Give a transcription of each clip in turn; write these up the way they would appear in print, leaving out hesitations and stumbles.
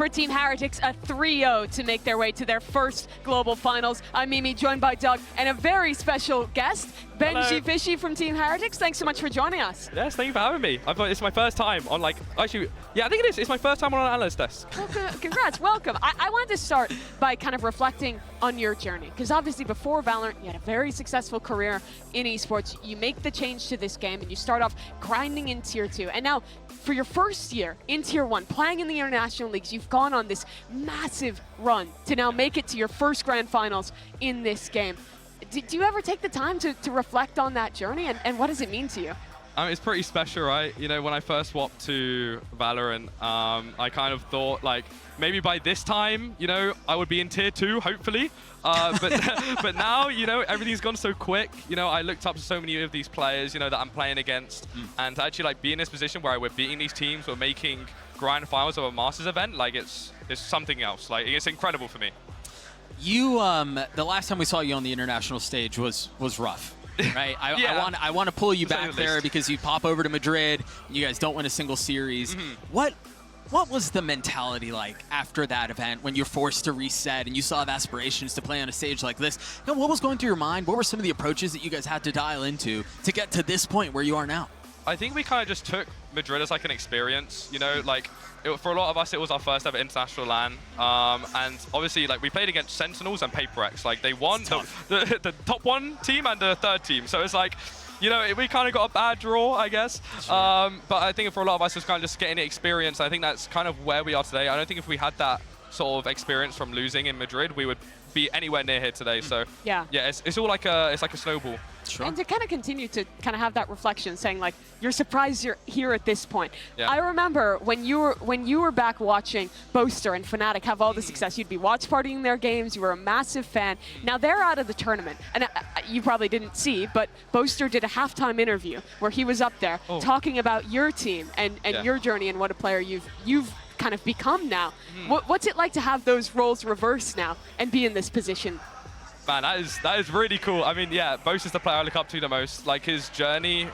for Team Heretics, a 3-0 to make their way to their first global finals. I'm Mimi, joined by Doug, and a very special guest, Benjyfishy from Team Heretics. Thanks so much for joining us. Yes, thank you for having me. I thought it's my first time on, like, actually, yeah, I think it is. It's my first time on an analyst desk. Well, congrats, welcome. I wanted to start by kind of reflecting on your journey, because obviously before Valorant, you had a very successful career in esports. You make the change to this game, and you start off grinding in Tier 2. And now, for your first year in Tier 1, playing in the international leagues, you've gone on this massive run to now make it to your first grand finals in this game. Do you ever take the time to reflect on that journey, and what does it mean to you? It's pretty special, right? You know, when I first swapped to Valorant, I kind of thought, like, maybe by this time, you know, I would be in Tier 2, hopefully. But now, you know, everything's gone so quick. You know, I looked up to so many of these players, you know, that I'm playing against. And to actually, like, be in this position where we're beating these teams, we're making grand finals of a Masters event, like, it's something else. Like, it's incredible for me. You, the last time we saw you on the international stage was rough. Right, I want to pull you back there because you pop over to Madrid. You guys don't win a single series. What was the mentality like after that event when you're forced to reset and you still have aspirations to play on a stage like this? You know, what was going through your mind? What were some of the approaches that you guys had to dial into to get to this point where you are now? I think we kind of just took Madrid as like an experience, you know, like for a lot of us it was our first ever international LAN, and obviously like we played against Sentinels and Paper X, like they won the top one team and the third team, so it's like, you know, we kind of got a bad draw, I guess. Sure. But I think for a lot of us it's kind of just getting the experience. I think that's kind of where we are today. I don't think if we had that sort of experience from losing in Madrid, we would be anywhere near here today. So yeah, it's all like a snowball. Sure. And to kind of continue to kind of have that reflection, saying like you're surprised you're here at this point. Yeah. I remember when you were back watching Boaster and Fnatic have all the success. You'd be watch partying their games. You were a massive fan. Now they're out of the tournament, and you probably didn't see, but Boaster did a halftime interview where he was up there talking about your team and your journey and what a player you've kind of become now. What's it like to have those roles reversed now and be in this position? Man, that is really cool. I mean, yeah, Boast is the player I look up to the most. Like his journey, you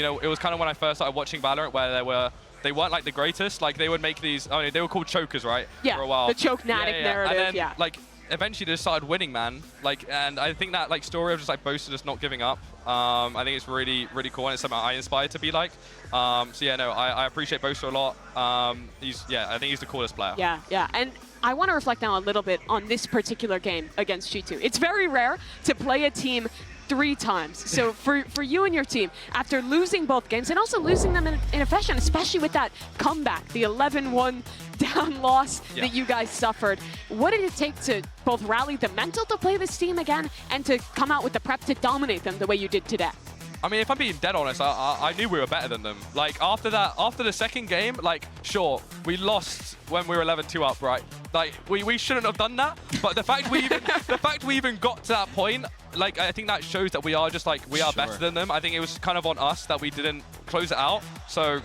know, it was kind of when I first started watching Valorant where they weren't like the greatest. Like they would make these, I mean, they were called chokers, right? Yeah, for a while. The choke-natic narrative, and then, like, eventually they just started winning, man. Like, and I think that like story of just like Boast just not giving up, I think it's really, really cool, and it's something I aspire to be like. So yeah, no, I appreciate Boaster a lot. I think he's the coolest player. Yeah, and I want to reflect now a little bit on this particular game against G2. It's very rare to play a team 3 times. So for you and your team, after losing both games and also losing them in a fashion, especially with that comeback, the 11-1 down loss that you guys suffered, what did it take to both rally the mental to play this team again and to come out with the prep to dominate them the way you did today? I mean, if I'm being dead honest, I knew we were better than them. Like, after the second game, like, sure, we lost when we were 11-2 up, right? Like, we shouldn't have done that. But the fact we even got to that point, like, I think that shows that we are just, like, we are better than them. I think it was kind of on us that we didn't close it out. So,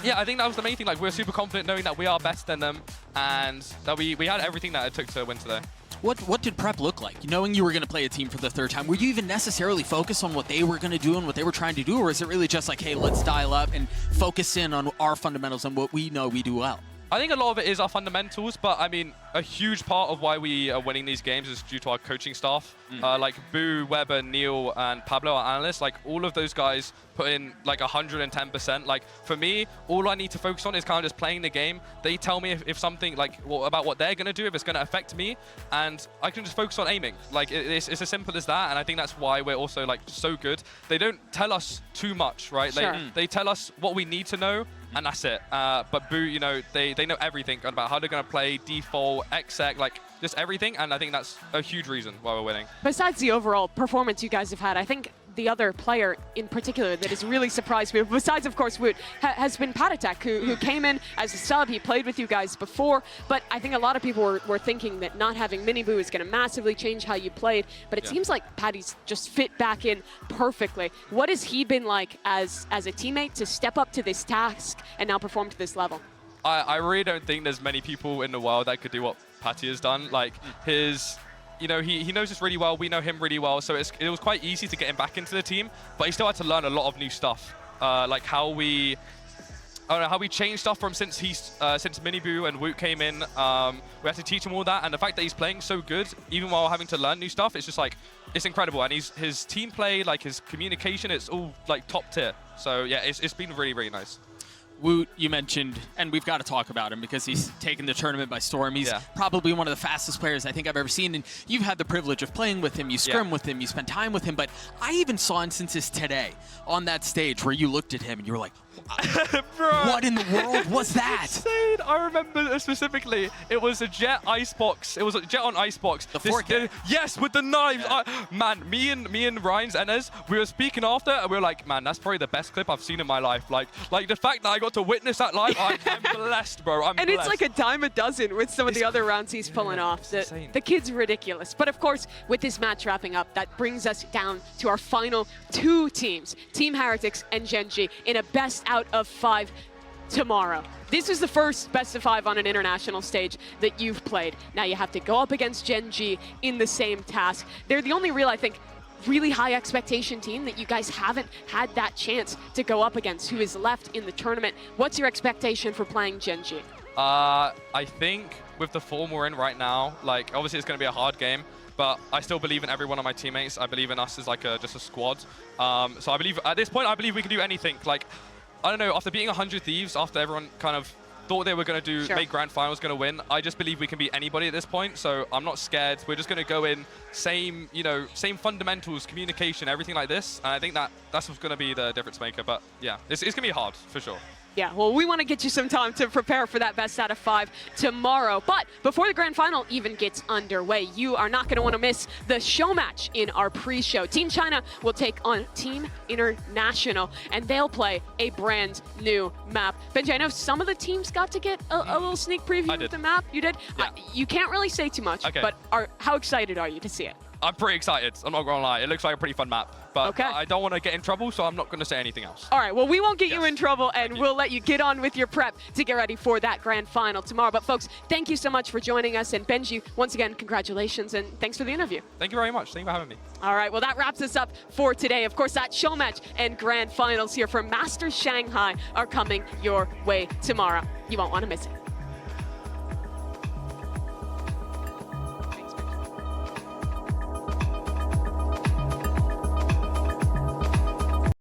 yeah, I think that was the main thing. Like, we were super confident knowing that we are better than them and that we had everything that it took to win today. What did prep look like? Knowing you were going to play a team for the 3rd time, were you even necessarily focused on what they were going to do and what they were trying to do, or is it really just like, hey, let's dial up and focus in on our fundamentals and what we know we do well? I think a lot of it is our fundamentals, but I mean, a huge part of why we are winning these games is due to our coaching staff. Like Boo, Weber, Neil, and Pablo, our analysts, like all of those guys put in like 110%. Like for me, all I need to focus on is kind of just playing the game. They tell me if something like about what they're going to do, if it's going to affect me, and I can just focus on aiming. Like it's as simple as that, and I think that's why we're also like so good. They don't tell us too much, right? Sure. They tell us what we need to know, and that's it. But Boo, you know, they know everything about how they're going to play, default, exec, like just everything, and I think that's a huge reason why we're winning. Besides the overall performance you guys have had, I think the other player in particular that has really surprised me, besides of course Woot, has been Patatek, who came in as a sub. He played with you guys before, but I think a lot of people were thinking that not having Miniboo is going to massively change how you played, but it seems like Patty's just fit back in perfectly. What has he been like as a teammate to step up to this task and now perform to this level? I really don't think there's many people in the world that could do what Patty has done. Like you know, he knows us really well, we know him really well, so it was quite easy to get him back into the team, but he still had to learn a lot of new stuff, like how we I don't know how we changed stuff from since Miniboo and Woot came in. We had to teach him all that, and the fact that he's playing so good, even while having to learn new stuff, it's just like it's incredible. And his team play, like his communication, it's all like top tier. So yeah, it's been really, really nice. Woot, you mentioned, and we've got to talk about him because he's taken the tournament by storm. He's probably one of the fastest players I think I've ever seen, and you've had the privilege of playing with him. You scrim with him, you spend time with him, but I even saw instances today on that stage where you looked at him and you were like, what in the world was that? Insane. I remember specifically, it was a Jet Icebox. It was a Jet on Icebox. The 4K. Yes, with the knives. Man, me and Ryan's Enes, we were speaking after, and we were like, man, that's probably the best clip I've seen in my life. Like the fact that I got to witness that live, I'm blessed, bro. I'm blessed. It's like a dime a dozen with some of the other rounds he's pulling off. The kid's ridiculous. But of course, with this match wrapping up, that brings us down to our final 2 teams, Team Heretics and Gen.G, in a best out of 5 tomorrow. This is the first best of 5 on an international stage that you've played. Now you have to go up against Gen.G in the same task. They're the only real, I think, really high expectation team that you guys haven't had that chance to go up against, who is left in the tournament. What's your expectation for playing Gen.G? I think with the form we're in right now, like obviously it's going to be a hard game, but I still believe in every one of my teammates. I believe in us as like just a squad. So I believe at this point, I believe we can do anything. Like, I don't know, after beating 100 Thieves, after everyone kind of thought they were going to make grand finals, going to win, I just believe we can beat anybody at this point. So I'm not scared. We're just going to go in same fundamentals, communication, everything like this. And I think that's what's going to be the difference maker. But yeah, it's going to be hard for sure. Yeah, well, we want to get you some time to prepare for that best out of 5 tomorrow. But before the grand final even gets underway, you are not going to want to miss the show match in our pre-show. Team China will take on Team International, and they'll play a brand new map. Benji, I know some of the teams got to get a little sneak preview of the map. You did? Yeah. You can't really say too much, but how excited are you to see it? I'm pretty excited. I'm not going to lie. It looks like a pretty fun map. But I don't want to get in trouble, so I'm not going to say anything else. All right, well, we won't get you in trouble, and we'll let you get on with your prep to get ready for that grand final tomorrow. But, folks, thank you so much for joining us. And, Benji, once again, congratulations, and thanks for the interview. Thank you very much. Thank you for having me. All right, well, that wraps us up for today. Of course, that show match and grand finals here for Masters Shanghai are coming your way tomorrow. You won't want to miss it.